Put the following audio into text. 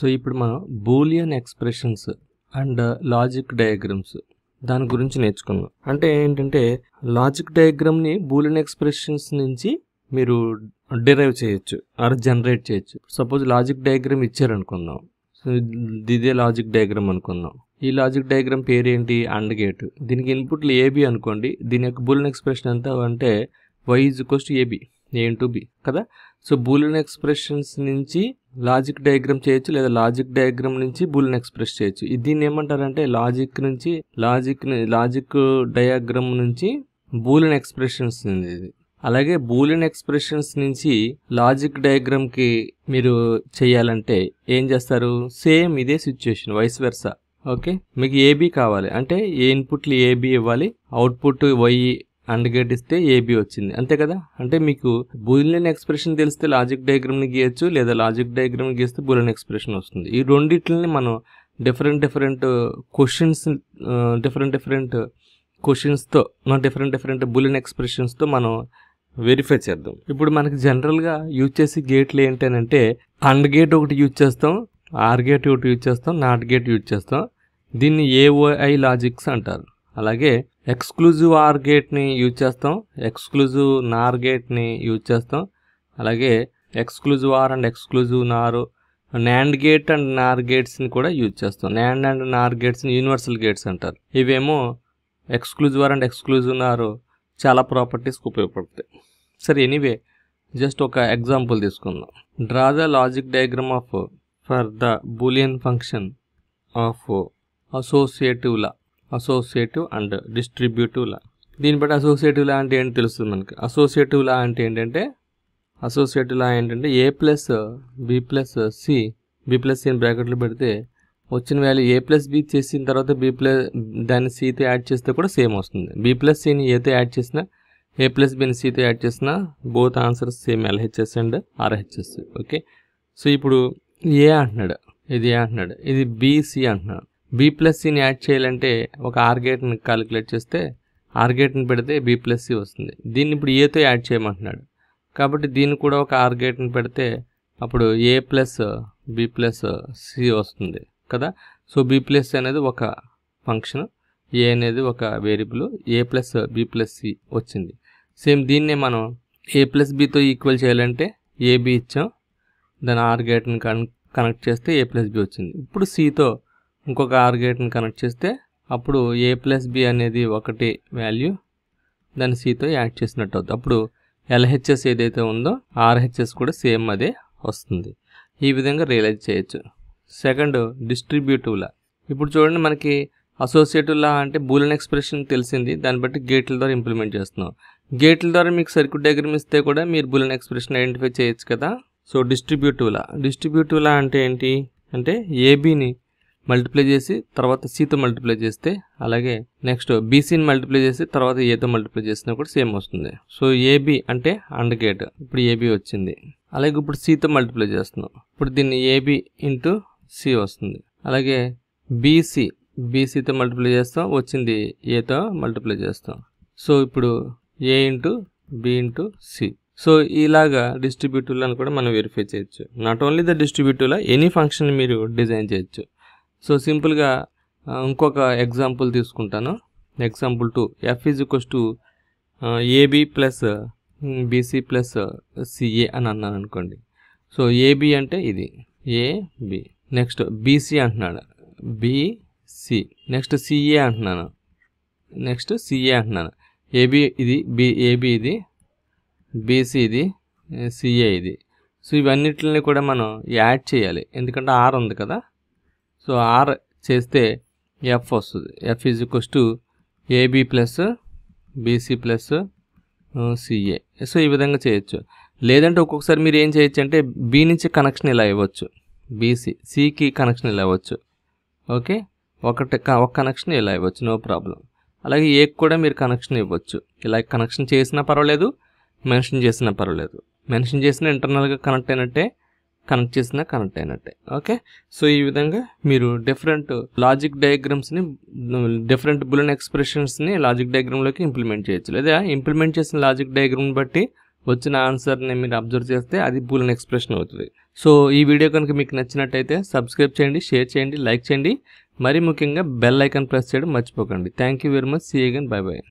So ఇప్పుడు మనం Boolean expressions and logic diagrams దాని గురించి నేర్చుకున్నాం. అంటే ఏంటంటే లాజిక్ డయాగ్రామ్ని బూలియన్ ఎక్స్ప్రెషన్స్ నుంచి మీరు డిరైవ్ చేయొచ్చు ఆర్ జనరేట్ చేయొచ్చు. సపోజ్ లాజిక్ డయాగ్రామ్ ఇచ్చారనుకుందాం, సో ఇదే లాజిక్ డయాగ్రామ్ అనుకుందాం. ఈ లాజిక్ డయాగ్రామ్ పేరు ఏంటి? And gate. దీనికి ఇన్పుట్లు ఏబి అనుకోండి. దీని యొక్క బూలియన్ ఎక్స్ప్రెషన్ ఎంత అంటే y = ab, a × b కదా. సో బూలియన్ ఎక్స్ప్రెషన్స్ నుంచి లాజిక్ డయాగ్రామ్ చేయొచ్చు, లేదా లాజిక్ డయాగ్రామ్ నుంచి బూలియన్ ఎక్స్ప్రెస్ చేయొచ్చు. దీన్ని ఏమంటారంటే లాజిక్ డయాగ్రామ్ నుంచి బూలియన్ ఎక్స్ప్రెషన్స్ ఇది. అలాగే బూలియన్ ఎక్స్ప్రెషన్స్ నుంచి లాజిక్ డయాగ్రామ్కి మీరు చేయాలంటే ఏం చేస్తారు? సేమ్ ఇదే సిచ్యుయేషన్, వైస్ వెర్సా. ఓకే, మీకు ఏబి కావాలి అంటే ఏ ఇన్పుట్లు ఏబి ఇవ్వాలి, అవుట్పుట్ వై అండ్ గేట్ ఇస్తే ఏబి వచ్చింది, అంతే కదా. అంటే మీకు బూలియన్ ఎక్స్ప్రెషన్ తెలిస్తే లాజిక్ డయాగ్రామ్ని గీయచ్చు, లేదా లాజిక్ డయాగ్రామ్ గీస్తే బూలియన్ ఎక్స్ప్రెషన్ వస్తుంది. ఈ రెండిట్లని మనం డిఫరెంట్ క్వశ్చన్స్తో డిఫరెంట్ బూలియన్ ఎక్స్ప్రెషన్స్తో మనం వెరిఫై చేద్దాం. ఇప్పుడు మనకి జనరల్గా యూజ్ చేసే గేట్లు ఏంటంటే అండ్ గేట్ ఒకటి యూజ్ చేస్తాం, ఆర్ గేట్ ఒకటి యూజ్ చేస్తాం, నాట్ గేట్ యూజ్ చేస్తాం. దీన్ని ఏఓఐ లాజిక్స్ అంటారు. అలాగే ఎక్స్క్లూజివ్ ఆర్ గేట్ని యూజ్ చేస్తాం, ఎక్స్క్లూజివ్ నార్ గేట్ని యూజ్ చేస్తాం. అలాగే exclusive are and exclusive Nar, NAND gate and నార్ గేట్స్ని కూడా యూజ్ చేస్తాం. NAND and Nar గేట్స్ని universal gates అంటారు. ఇవేమో ఎక్స్క్లూజివ్ ఆర్ అండ్ ఎక్స్క్లూజివ్ నార్ చాలా ప్రాపర్టీస్కి ఉపయోగపడతాయి. సరే, ఎనీవే జస్ట్ ఒక ఎగ్జాంపుల్ తీసుకుందాం. Draw the logic diagram of for the Boolean function of associative and distributive law. దీన్ని బట్టి అసోసియేటివ్ లా అంటే ఏంటి తెలుస్తుంది మనకి. అసోసియేటివ్ లా అంటే ఏంటంటే ఏ ప్లస్ బి ప్లస్ సి అని బ్రాకెట్లు పెడితే వచ్చిన వాల్యూ ఏ ప్లస్ బి చేసిన తర్వాత దాన్ని సితో యాడ్ చేస్తే కూడా సేమ్ వస్తుంది. బి ప్లస్ సిని ఏతో యాడ్ చేసినా, ఏ ప్లస్ బిని సితో యాడ్ చేసినా both answers same, LHS and RHS. Okay, so ఇప్పుడు ఏ అంటున్నాడు, ఇది బిసి అంటున్నాడు. బి ప్లస్ సిని యాడ్ చేయాలంటే ఒక ఆర్ గేట్ని క్యాలిక్యులేట్ చేస్తే ఆర్ గేట్ని పెడితే బి ప్లస్ సి వస్తుంది. దీన్ని ఇప్పుడు ఏతో యాడ్ చేయమంటున్నాడు కాబట్టి దీన్ని కూడా ఒక ఆర్ గేట్ని పెడితే అప్పుడు ఏ ప్లస్ బి ప్లస్ సి వస్తుంది కదా. సో బి ప్లస్ అనేది ఒక ఫంక్షన్, ఏ అనేది ఒక వేరియబుల్, ఏ ప్లస్ బి ప్లస్ సి వచ్చింది. సేమ్ దీన్నే మనం ఏ ప్లస్ బితో ఈక్వల్ చేయాలంటే ఏబి ఇచ్చాం, దాని ఆర్ గేట్ని కనెక్ట్ చేస్తే ఏ ప్లస్ బి వచ్చింది. ఇప్పుడు సితో ఇంకొక ఆర్ గేట్ని కనెక్ట్ చేస్తే అప్పుడు ఏ ప్లస్ బి అనేది ఒకటి వాల్యూ, దాన్ని సితో యాడ్ చేసినట్టు అవుతుంది. అప్పుడు ఎల్హెచ్ఎస్ ఏదైతే ఉందో ఆర్హెచ్ఎస్ కూడా సేమ్ అదే వస్తుంది. ఈ విధంగా రియలైజ్ చేయొచ్చు. సెకండ్, డిస్ట్రిబ్యూటివ్ లా. ఇప్పుడు చూడండి, మనకి అసోసియేటివ్ లా అంటే బూలియన్ ఎక్స్ప్రెషన్ తెలిసింది, దాన్ని బట్టి గేట్ల ద్వారా ఇంప్లిమెంట్ చేస్తున్నాం. గేట్ల ద్వారా మీకు సర్క్యూట్ డయాగ్రామ్ ఇస్తే కూడా మీరు బూలియన్ ఎక్స్ప్రెషన్ ఐడెంటిఫై చేయొచ్చు కదా. సో డిస్ట్రిబ్యూటివ్ లా అంటే ఏంటి అంటే ఏబిని మల్టిప్లై చేసి తర్వాత సితో మల్టిప్లై చేస్తే, అలాగే నెక్స్ట్ బీసీని మల్టిప్లై చేసి తర్వాత ఏతో మల్టిప్లై చేసినా కూడా సేమ్ వస్తుంది. సో ఏబి అంటే అండ్ గేట్, ఇప్పుడు ఏబి వచ్చింది. అలాగే ఇప్పుడు సితో మల్టిప్లై చేస్తున్నాం, ఇప్పుడు దీన్ని ఏబి ఇంటూ సి వస్తుంది. అలాగే బీసీతో మల్టిప్లై చేస్తాం, వచ్చింది ఏతో మల్టిప్లై చేస్తాం. సో ఇప్పుడు A into B into C. So ఇలాగా డిస్ట్రిబ్యూటివ్ లను కూడా మనం వెరిఫై చేయొచ్చు. Not only the distributive law, any function మీరు డిజైన్ చేయొచ్చు. సో సింపుల్గా ఇంకొక ఎగ్జాంపుల్ తీసుకుంటాను. Example 2, F = AB plus BC plus C A అని అన్నాను అనుకోండి. సో ఏబి అంటే ఇది ఏబి, నెక్స్ట్ బీసీ అంటున్నాడు బిసి, నెక్స్ట్ సిఏ అంటున్నాను, ఏబి ఇది ఏబి ఇది, బీసీ ఇది, సిఏ ఇది. సో ఇవన్నిటిని కూడా మనం యాడ్ చేయాలి, ఎందుకంటే ఆర్ ఉంది కదా. సో ఆర్ చేస్తే ఎఫ్ వస్తుంది. F = AB plus BC plus CA. So ఈ విధంగా చేయొచ్చు. లేదంటే ఒక్కొక్కసారి మీరు ఏం చేయొచ్చు అంటే బి నుంచి కనెక్షన్ ఇలా ఇవ్వచ్చు, బీసీ సికి కనెక్షన్ ఇలా ఇవ్వచ్చు. ఓకే, ఒక కనెక్షన్ ఇలా ఇవ్వచ్చు, నో ప్రాబ్లం. అలాగే ఏకి కూడా మీరు కనెక్షన్ ఇవ్వచ్చు. ఇలా కనెక్షన్ చేసినా పర్వాలేదు, మెన్షన్ చేసినా పర్వాలేదు. మెన్షన్ చేసిన ఇంటర్నల్గా కనెక్ట్ అయినట్టే, కనెక్ట్ చేసినా కనెక్ట్ అయినట్టే. ఓకే, సో ఈ విధంగా మీరు డిఫరెంట్ లాజిక్ డయాగ్రామ్స్ని, డిఫరెంట్ బూలియన్ ఎక్స్ప్రెషన్స్ని లాజిక్ డయాగ్రామ్లోకి ఇంప్లిమెంట్ చేయొచ్చు. లేదా ఇంప్లిమెంట్ చేసిన లాజిక్ డయాగ్రామ్ని బట్టి వచ్చిన ఆన్సర్ని మీరు అబ్జర్వ్ చేస్తే అది బూలియన్ ఎక్స్ప్రెషన్ అవుతుంది. సో ఈ వీడియో కనుక మీకు నచ్చినట్టయితే సబ్స్క్రైబ్ చేయండి, షేర్ చేయండి, లైక్ చేయండి, మరీ ముఖ్యంగా బెల్ ఐకాన్ ప్రెస్ చేయడం మర్చిపోకండి. Thank you very much. See you again. Bye by.